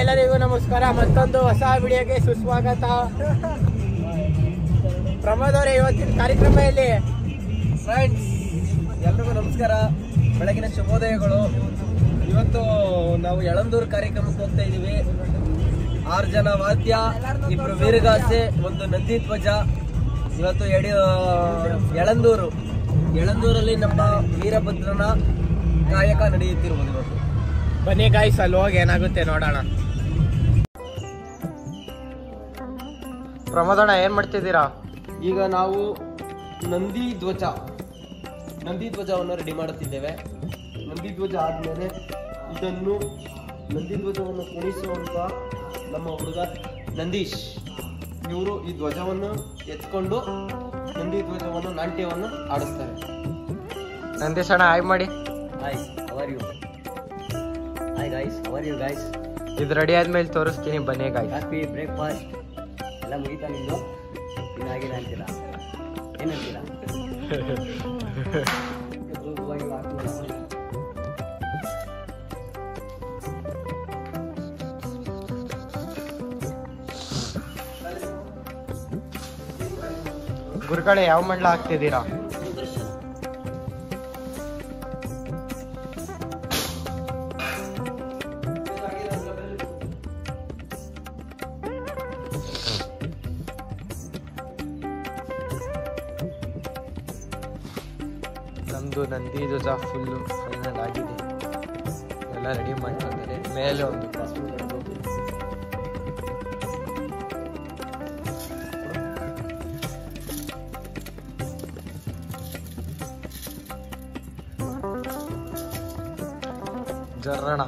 ಎಲ್ಲರಿಗೂ ನಮಸ್ಕಾರ. ಮತ್ತೊಂದು ಹೊಸ ವಿಡಿಯೋಗೆ ಸುಸ್ವಾಗತ. ಪ್ರಮೋದ್ ಅವರೇ, ಇವತ್ತಿನ ಕಾರ್ಯಕ್ರಮ ಎಲ್ಲಿ? ಫ್ರೆಂಡ್ಸ್ ಎಲ್ರಿಗೂ ನಮಸ್ಕಾರ, ಬೆಳಗಿನ ಶುಭೋದಯಗಳು. ಇವತ್ತು ನಾವು ಯಳಂದೂರು ಕಾರ್ಯಕ್ರಮಕ್ಕೆ ಹೋಗ್ತಾ ಇದ್ದೀವಿ. 6 ಜನ ವಾದ್ಯ, 2 ವೀರಗಾಸೆ, 1 ನಂದಿ ಧ್ವಜ. ಇವತ್ತು ಯಳಂದೂರಲ್ಲಿ ನಮ್ಮ ವೀರಭದ್ರನ ಕಾಯಕ ನಡೆಯುತ್ತಿರುವುದು. ಇವತ್ತು ಬನ್ನಿ ಗಾಯ್ಸ್, ಅಲ್ಲಿ ಹೋಗಿ ಏನಾಗುತ್ತೆ ನೋಡೋಣ. ಪ್ರಮೋದಣ್ಣ, ಏನ್ ಮಾಡ್ತಿದ್ದೀರಾ? ಈಗ ನಾವು ನಂದಿ ಧ್ವಜವನ್ನು ರೆಡಿ ಮಾಡುತ್ತಿದ್ದೇವೆ. ನಂದಿ ಧ್ವಜ ಆದಮೇಲೆ ನಂದಿ ಧ್ವಜವನ್ನು ಕುಣಿಸುವಂತ ನಮ್ಮ ಹುಡುಗ ನಂದೀಶ್, ಇವರು ಈ ಧ್ವಜವನ್ನು ಎತ್ಕೊಂಡು ನಂದಿ ಧ್ವಜವನ್ನು ನಾಟ್ಯವನ್ನು ಆಡಿಸ್ತಾರೆ. ನಂದೀಶ್ ಅಣ್ಣ, ಹಾಯ್ ಮಾಡಿ. Hi, how are you? Hi guys, how are you guys? ಇದು ರೆಡಿ ಆದ್ಮೇಲೆ ತೋರಿಸ್ತೀನಿ, ಬನ್ನಿ ಗಾಯ್ಸ್. ಕಾಫಿ, ಬ್ರೇಕ್ಫಾಸ್ಟ್ ಎಲ್ಲ ಮುಗಿತಾ ನಿಂದು? ಇನ್ನಾಗಿಲ್ಲ ಅಂತೀರಾ? ಏನಂತೀರಾ? ಗುರುಗಳೇ, ಯಾವ ಮಂಡಲ ಹಾಕ್ತಿದ್ದೀರಾ? ನಮ್ದು ನಂದಿ ಧ್ವಜ ಫುಲ್ಲು ಫೈನಲ್ ಆಗಿದೆ. ಎಲ್ಲ ರೆಡಿ ಮಾಡ್ಕೊಂಡಿದ್ದಾರೆ. ಮೇಲೆ ಒಂದು ಜರ್ರಣ.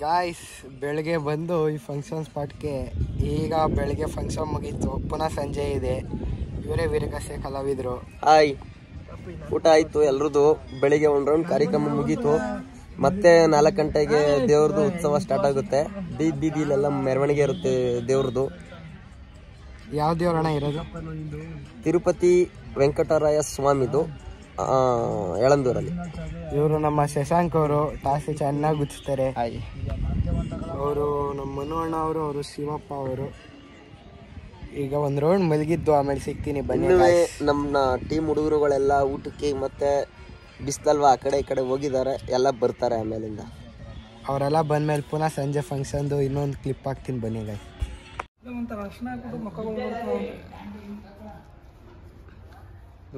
ಗಾಯ್ಸ್, ಬೆಳಗ್ಗೆ ಬಂದು ಈ ಫಂಕ್ಷನ್ ಸ್ಪಾಟ್ಗೆ. ಈಗ ಬೆಳಗ್ಗೆ ಫಂಕ್ಷನ್ ಮುಗೀತು, ಪುನಃ ಸಂಜೆ ಇದೆ. ಇವರೇ ವೀರಗಾಸೆ ಕಲಾವಿದರು. ಹಾಯ್, ಊಟ ಆಯ್ತು ಎಲ್ರದ್ದು. ಬೆಳಿಗ್ಗೆ 1 ರೌಂಡ್ ಕಾರ್ಯಕ್ರಮ ಮುಗೀತು. ಮತ್ತೆ 4 ಗಂಟೆಗೆ ದೇವ್ರದ್ದು ಉತ್ಸವ ಸ್ಟಾರ್ಟ್ ಆಗುತ್ತೆ. ಬೀದಿಲೆಲ್ಲ ಮೆರವಣಿಗೆ ಇರುತ್ತೆ ದೇವ್ರದ್ದು. ಯಾವ ದೇವರಣ ಇರೋದು? ತಿರುಪತಿ ವೆಂಕಟರಾಯ ಸ್ವಾಮಿದು ಯಳಂದೂರಲ್ಲಿ. ಇವರು ನಮ್ಮ ಶಶಾಂಕ್ ಅವರು ಟಾಸ್ ಚೆನ್ನಾಗಿ ಗುಚ್ತಾರೆ. ಅವರು ನಮ್ಮ ಮನು ಅಣ್ಣ ಅವರು ಶಿವಪ್ಪ ಅವರು. ಈಗ ಒಂದು ರೌಂಡ್ ಮಲಗಿದ್ದು, ಆಮೇಲೆ ಸಿಗ್ತೀನಿ ಬನ್ನಿ. ನಮ್ಮ ಟೀಮ್ ಹುಡುಗರುಗಳೆಲ್ಲ ಊಟಕ್ಕೆ ಮತ್ತೆ ಬಿಸ್ಲಲ್ವಾ ಆ ಕಡೆ ಈ ಕಡೆ ಹೋಗಿದ್ದಾರೆ, ಎಲ್ಲ ಬರ್ತಾರೆ ಆಮೇಲಿಂದ. ಅವರೆಲ್ಲ ಬಂದ್ಮೇಲೆ ಪುನಃ ಸಂಜೆ ಫಂಕ್ಷನ್ದು ಇನ್ನೊಂದು ಕ್ಲಿಪ್ ಹಾಕ್ತೀನಿ ಬನ್ನಿ ಗಾಯ್ಸ್.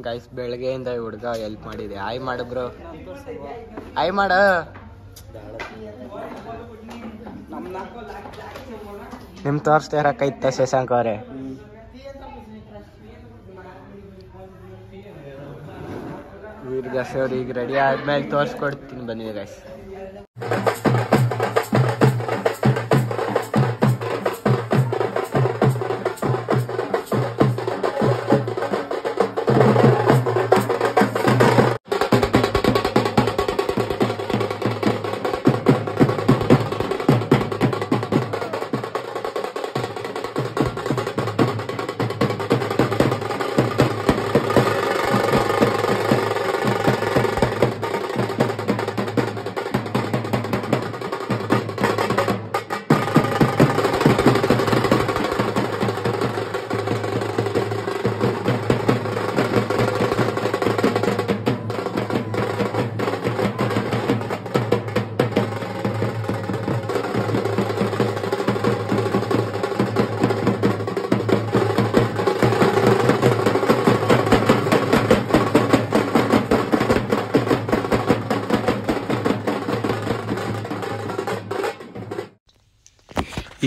ಗೈಸ್ ಬೆಳಗ್ಗೆಯಿಂದ ಹುಡುಗ ಹೆಲ್ಪ್ ಮಾಡಿದೆ. ಆಯ್ ಮಾಡಿಬ್ರು, ಆಯ್ ಮಾಡ. ನಿಮ್ ತೋರಿಸ್ತಾ ಇರಕೈತ ಶಶಾಂಕ್ ಅವರೇ. ವೀರ್ಗಸ್ ಅವ್ರು ಈಗ ರೆಡಿ ಆದ್ಮೇಲೆ ತೋರಿಸ್ಕೊಡ್ತೀನಿ ಬನ್ನಿ ಗೈಸ್.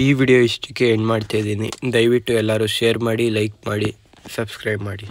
ಈ ವಿಡಿಯೋ ಇಷ್ಟಕ್ಕೆ ಎಂಡ್ ಮಾಡ್ತಾ ಇದ್ದೀನಿ. ದಯವಿಟ್ಟು ಎಲ್ಲರೂ ಶೇರ್ ಮಾಡಿ, ಲೈಕ್ ಮಾಡಿ, ಸಬ್ಸ್ಕ್ರೈಬ್ ಮಾಡಿ.